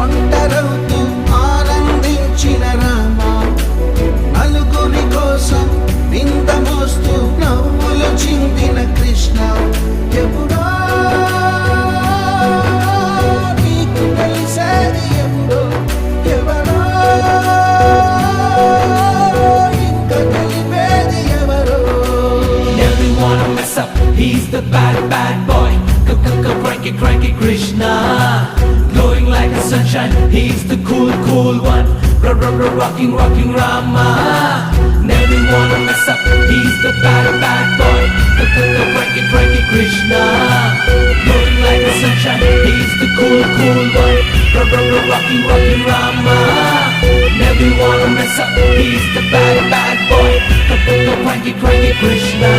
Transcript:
ఒంటరవుతూ ఆనందించిన రామ, నలుగురి కోసం నింద మోస్తూ నవ్వులు చిందిన కృష్ణ, ఎప్పుడో నీకు తెలిసేది ఎప్పుడో, ఎవరో ఇంకా తెలిపేది ఎవరో. Never wanna mess up, he's the bad, bad boy. Cranky, cranky Krishna. Glowing like the sunshine, he's the cool, cool one. Rocking, rocking Rama. Never wanna mess up, he's the bad, bad boy. Cranky, cranky Krishna. Glowing like the sunshine, he's the cool, cool one. Rocking, rocking Rama. Never wanna mess up, he's the bad, bad boy. Cranky, cranky Krishna.